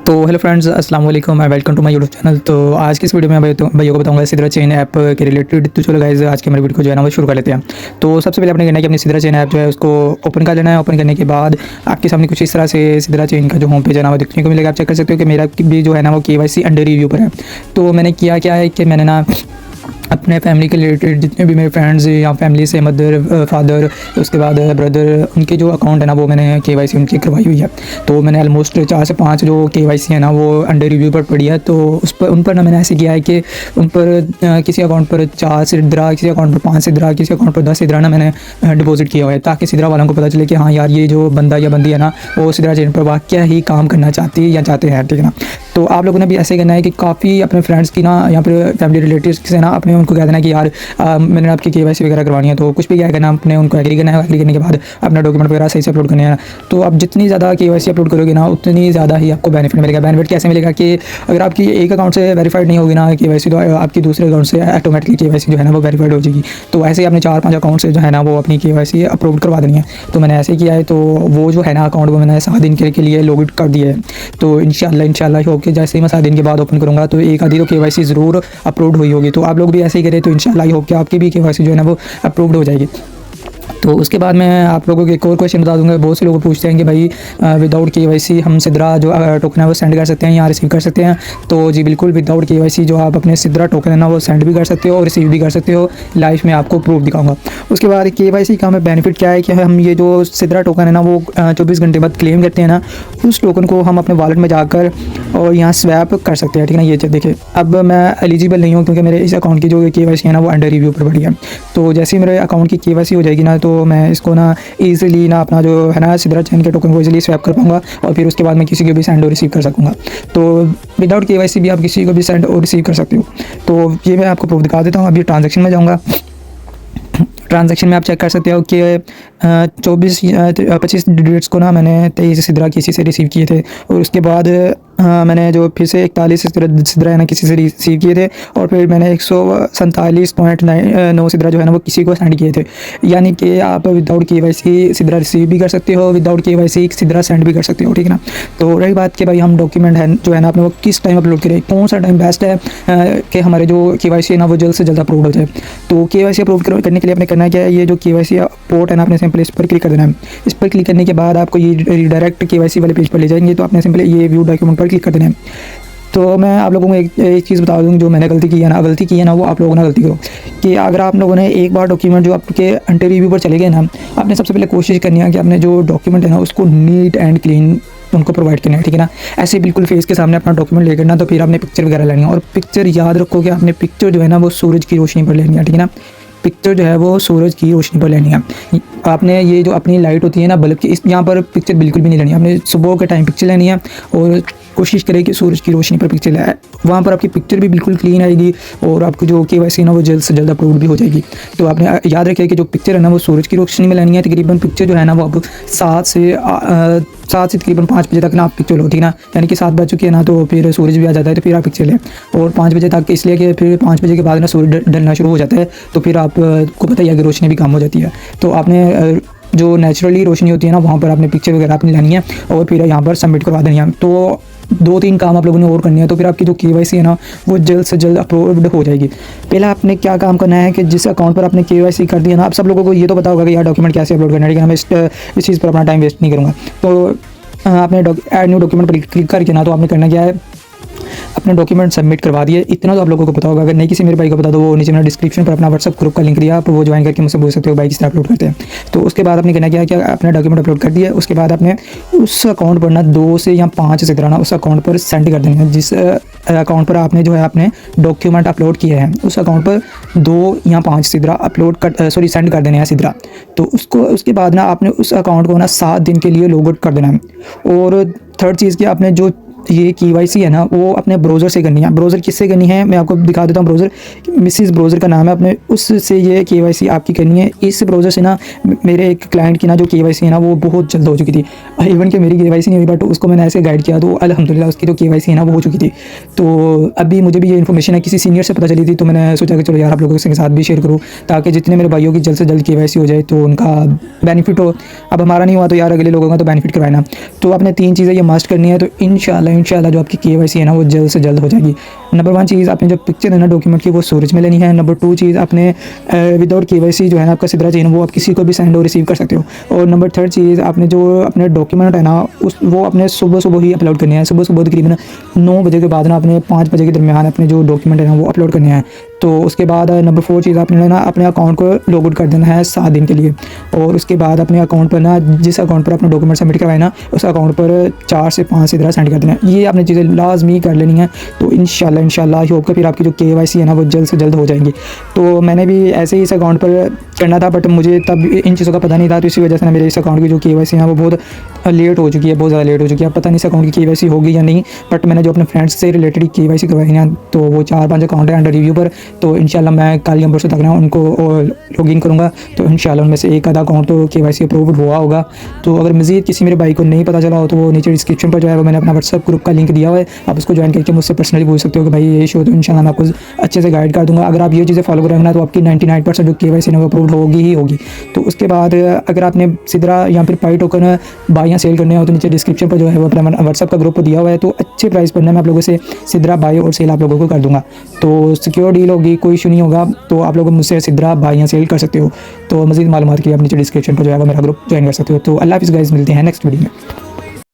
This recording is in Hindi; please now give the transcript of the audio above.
तो हेलो फ्रेंड्स, अस्सलाम वालेकुम and welcome to my YouTube channel. तो आज की इस वीडियो में मैं भैया को बताऊंगा सिद्रा चेन ऐप के रिलेटेड। तो चलो गाइस, आज के हमारे वीडियो को जो है ना वो शुरू कर लेते हैं। तो सबसे पहले आपने करना है कि अपनी सिद्रा चेन ऐप जो है उसको ओपन कर लेना है। ओपन करने के बाद आपके सामने कुछ इस तरह से सिद्रा चेन का जो होम पेज है ना वो देखने को मिलेगा। आप चेक कर सकते हो कि मेरा भी जो है ना वो KYC अंडर रिव्यू पर है। तो मैंने किया क्या है कि मैंने ना अपने फैमिली के रिलेटेड जितने भी मेरे फ्रेंड्स या फैमिली से मदर फादर उसके बाद ब्रदर, उनके जो अकाउंट है ना वो मैंने KYC उनकी करवाई हुई है। तो मैंने ऑलमोस्ट 4 से 5 जो KYC है ना वो अंडर रिव्यू पर पड़ी है। तो उन पर ना मैंने ऐसे किया है कि उन पर किसी अकाउंट पर 4 सिद्रा, किसी अकाउंट पर 5 सिद्रा, किसी अकाउंट पर 10 सिद्रा ना मैंने डिपॉजिट किया हुआ है, ताकि सिद्रा वालों को पता चले कि हाँ यार ये जो बंदा या बंदी है ना वो सिद्रा चेन पर वाकई ही काम करना चाहती है या चाहते हैं, ठीक है ना। तो आप लोगों ने भी ऐसे करना है कि काफ़ी अपने फ्रेंड्स की ना या फिर फैमिली रिलेटिव्स से ना अपने उनको कह देना कि यार मैंने आपकी KYC वगैरह करवानी है। तो कुछ भी क्या करना, अपने उनको एग्री करना है। एग्री करने के बाद अपना डॉक्यूमेंट वगैरह सही से अपलोड करने हैं। तो आप जितनी ज़्यादा KYC अपलोड करोगे ना उतनी ज़्यादा ही आपको बेनिफिट मिलेगा। बेनिफिट कैसे मिलेगा कि अगर आपकी एक अकाउंट से वेरीफाइड नहीं होगी ना KYC, तो आपकी दूसरे अकाउंट से ऑटोमेटिकली KYC जो है ना वो वेरीफाइड हो जाएगी। तो ऐसे ही आपने 4-5 अकाउंट से जो है ना वो अपनी KYC अपलोड करवा देनी है। तो मैंने ऐसे किया है। तो वो जो है ना अकाउंट वो मैंने 7 दिन के लिए लॉग कर दिया है। तो इंशाल्लाह होके जैसे ही मैं 7 दिन के बाद ओपन करूँगा तो एक आधी तो KYC ज़रूर अपलोड हुई होगी। तो आप लोग भी ऐसे ही करें तो इंशाल्लाह होप कि आपकी भी KYC जो है ना वो अप्रूव्ड हो जाएगी। तो उसके बाद मैं आप लोगों को एक और क्वेश्चन बता दूंगा। बहुत से लोग पूछते हैं कि भाई विदाउट KYC हम सिद्रा जो टोकन है वो सेंड कर सकते हैं या रिसीव कर सकते हैं। तो जी बिल्कुल, विदाउट KYC जो आप अपने सिद्रा टोकन है ना वो सेंड भी कर सकते हो और रिसीव भी कर सकते हो। लाइव में आपको प्रूफ दिखाऊंगा। उसके बाद KYC का हमें बेनिफिट क्या है कि हम ये जो सिद्रा टोकन है ना वो 24 घंटे बाद क्लेम करते हैं ना, उस टोकन को हम अपने वॉलेट में जाकर और यहाँ स्वैप कर सकते हैं, ठीक है ना। ये देखिए, अब मैं एलिजिबल नहीं हूँ क्योंकि मेरे इस अकाउंट की जो KYC है ना वो अंडर रिव्यू पर पड़ी है। तो जैसे ही मेरे अकाउंट की KYC हो जाएगी ना तो मैं इसको ना ईजिली ना अपना जो है ना सिद्रा चेन के टोकन को ईजिली स्वैप कर पाऊंगा और फिर उसके बाद मैं किसी को भी सेंड और रिसीव कर सकूंगा। तो विदाउट KYC भी आप किसी को भी सेंड और रिसीव कर सकते हो। तो ये मैं आपको प्रूफ दिखा देता हूँ। अभी ट्रांजैक्शन में जाऊँगा। ट्रांजैक्शन में आप चेक कर सकते हो कि 25 डेट्स को ना मैंने 23 सिद्रा किसी से रिसीव किए थे और उसके बाद मैंने जो फिर से 41 सिद्रा है ना किसी से रिसीव किए थे और फिर मैंने 147.9 सिद्रा जो है ना वो किसी को सेंड किए थे। यानी कि आप विदाउट KYC सिद्रा रिसीव भी कर सकते हो, विदाउट KYC सिद्रा सेंड भी कर सकते हो, ठीक है ना। तो रही बात कि भाई हम डॉक्यूमेंट है जो है ना अपने वो किस टाइम अपलोड करें, कौन सा टाइम बेस्ट है कि हमारे जो KYC है ना वो जल्द से जल्द अपलोड हो जाए। तो KYC अपलोड करने के लिए अपने करना क्या है, ये जो KYC पोर्ट है ना अपने सिंपल इस पर क्लिक कर देना है। इस पर क्लिक करने के बाद आपको ये रिडायरेक्ट KYC वाले पेज पर ले जाएंगे। तो आपने सिंपल ये व्यू डॉक्यूमेंट पर क्लिक कर देना है। तो मैं आप लोगों को एक चीज़ बता दूँ, जो मैंने गलती की है ना वो आप लोगों ने गलती करो कि अगर आप लोगों ने एक बार डॉक्यूमेंट जो आपके अंडर रिव्यू पर चले गए ना, आपने सबसे पहले कोशिश करनी है कि आपने जो डॉक्यूमेंट है ना उसको नीट एंड क्लीन उनको प्रोवाइड करना है, ठीक है ना। ऐसे बिल्कुल फेस के सामने अपना डॉक्यूमेंट लेकर ना तो फिर आपने पिक्चर वगैरह लेनी है और पिक्चर याद रखो कि आपने पिक्चर जो है ना वो सूरज की रोशनी पर लेनी है, ठीक है ना। पिक्चर जो है वो सूरज की रोशनी पर लेनी है। आपने ये जो अपनी लाइट होती है ना बल्ब की, इस यहाँ पर पिक्चर बिल्कुल भी नहीं लेनी है। आपने सुबह के टाइम पिक्चर लेनी है और कोशिश करें कि सूरज की रोशनी पर पिक्चर लाए। वहाँ पर आपकी पिक्चर भी बिल्कुल क्लीन आएगी और आपको जो KYC ना वो जल्द से जल्द अपलोड भी हो जाएगी। तो आपने याद रखिए कि जो पिक्चर है ना वो सूरज की रोशनी में लेनी है। तकरीबन पिक्चर जो है ना वो अब 7 से तकरीबन 5 बजे तक ना आप पिक्चर लो, ठीक है ना। यानी कि 7 बज चुकी है ना तो फिर सूरज भी आ जाता है तो फिर आप पिक्चर लें। और 5 बजे तक इसलिए कि फिर 5 बजे के बाद ना सूरज ढलना शुरू हो जाता है तो फिर आपको पता ही है कि रोशनी भी कम हो जाती है। तो आपने जो नेचुरली रोशनी होती है ना वहाँ पर आपने पिक्चर वगैरह अपनी लेनी है और फिर यहाँ पर सबमिट करवा देनी है। तो 2-3 काम आप लोगों ने और करनी है तो फिर आपकी जो KYC है ना वो जल्द से जल्द अपलोड हो जाएगी। पहला आपने क्या काम करना है कि जिस अकाउंट पर आपने KYC कर दिया ना, आप सब लोगों को ये तो पता होगा कि यार डॉक्यूमेंट कैसे अपलोड करना है, ठीक है ना। मैं इस चीज़ पर अपना टाइम वेस्ट नहीं करूँगा। तो आपने ऐड न्यू डॉक्यूमेंट पर क्लिक करके ना तो आपने करना क्या है, अपने डॉक्यूमेंट सबमिट करवा दिए। इतना तो आप लोगों को पता होगा। अगर नहीं किसी मेरे भाई को बता दो, वो नीचे मैंने डिस्क्रिप्शन पर अपना व्हाट्सअप ग्रुप का लिंक दिया, आप वो ज्वाइन करके मुझसे पूछ सकते हो भाई किस तरह अपलोड करते हैं। तो उसके बाद आपने कहना क्या है कि अपने डॉक्यूमेंट अपलोड कर दिया। उसके बाद आपने उस अकाउंट पर ना 2 से या 5 सिद्रा ना उस अकाउंट पर सेंड कर देना है। जिस अकाउंट पर आपने जो है अपने डॉक्यूमेंट अपलोड किए हैं उस अकाउंट पर 2 या 5 सिद्रा सेंड कर देने हैं सिद्रा। तो उसके बाद ना आपने उस अकाउंट को ना 7 दिन के लिए लॉग आउट कर देना है। और थर्ड चीज़ कि आपने जो ये KYC है ना वो अपने ब्राउज़र से करनी है। ब्राउज़र किससे करनी है मैं आपको दिखा देता हूँ। ब्राउज़र मिसिस ब्राउज़र का नाम है, अपने उससे ये KYC आपकी करनी है। इस ब्राउज़र से ना मेरे एक क्लाइंट की ना जो KYC है ना वो बहुत जल्द हो चुकी थी। इवन कि मेरी KYC नहीं हुई बट उसको मैंने ऐसे गाइड किया तो अल्हम्दुलिल्लाह उसकी जो KYC है ना वो हो चुकी थी। तो अभी मुझे भी ये इन्फॉर्मेशन है किसी सीनियर से पता चली थी तो मैंने सोचा कि चलो यार आप लोगों के साथ भी शेयर करूँ ताकि जितने मेरे भाइयों की जल्द से जल्द KYC हो जाए तो उनका बेनिफिट हो। अब हमारा नहीं हुआ तो यार अगले लोगों का तो बेनिफिट करवाना। तो आपने 3 चीज़ें ये मस्ट करनी है। तो इंशाल्लाह इंशाल्लाह जो आपकी KYC है ना वो जल्द से जल्द हो जाएगी। नंबर 1 चीज़, आपने जो पिक्चर है ना डॉक्यूमेंट की वो स्टोरेज में लेनी है। नंबर 2 चीज़, आपने विदाउट KYC जो है ना आपका सिद्रा चाहिए वो आप किसी को भी सेंड और रिसीव कर सकते हो। और नंबर 3 चीज़, आपने जो अपने डॉक्यूमेंट है ना वो अपने सुबह ही अपलोड करने हैं। सुबह तकरीबन 9 बजे के बाद ना अपने 5 बजे के दरमियान अपने जो डॉक्यूमेंट है ना वो अपलोड करने हैं। तो उसके बाद नंबर 4 चीज़, आपने ना अपने अकाउंट को लॉग आउट कर देना है 7 दिन के लिए। और उसके बाद अपने अकाउंट पर ना जिस अकाउंट पर अपने डॉक्यूमेंट सबमिट करवाए ना उस अकाउंट पर 4 से 5 सिद्रा सेंड कर देना है। ये आपने चीज़ें लाजमी कर लेनी है। तो इंशाल्लाह आई होप कि फिर आपकी जो KYC है ना वो जल्द से जल्द हो जाएंगी। तो मैंने भी ऐसे ही इस अकाउंट पर करना था, बट मुझे तब इन चीज़ों का पता नहीं था, तो इसी वजह से ना मेरे इस अकाउंट की जो KYC है वो बहुत लेट हो चुकी है, बहुत ज़्यादा लेट हो चुकी है। अब पता नहीं इस अकाउंट की KYC होगी या नहीं, बट मैंने जो अपने फ्रेंड्स से रिलेटेड KYC करवाई ना तो वो 4-5 अकाउंट है अंडर रिव्यू पर। तो इंशाल्लाह मैं कल या परसों तक ना उनको लॉगिन करूँगा, तो इंशाल्लाह उनमें से एक आधा अकाउंट तो KYC अप्रूव्ड हुआ होगा। तो अगर मज़ीद किसी मेरे भाई को नहीं पता चला हो तो वो नीचे डिस्क्रिप्शन पर जो है वो मैंने अपना व्हाट्सएप ग्रुप का लिंक दिया हुआ है, आप उसको ज्वाइन करके मुझसे पर्सनली पूछ सकते हो कि भाई ये इशू, तो इंशाल्लाह मैं आपको अच्छे से गाइड कर दूँगा। अगर आप ये चीज़ें फॉलो करेंगे ना तो आपकी 99% जो KYC है वो अप्रूव्ड होगी ही होगी। तो उसके बाद अगर आपने सिद्रा या फिर पाई टोकन बाई या सेल करने हो तो नीचे डिस्क्रिप्शन पर जो है वो अपना व्हाट्सएप का ग्रुप दिया हुआ है। तो अच्छे प्राइस पर ना मैं आप लोगों से सिद्रा बाई और सेल आप लोगों को कर दूँगा। तो सिक्योर डील होगी, कोई इशू नहीं होगा। तो आप लोग मुझसे सिद्रा बाई या सेल कर सकते हो। तो मज़ीद मालूमात के लिए आप नीचे डिस्क्रिप्शन पर जो है वो मेरा ग्रुप ज्वाइन कर सकते हो। तो अल्लाह हाफ़िज़ गाइस, मिलते हैं नेक्स्ट वीडियो में।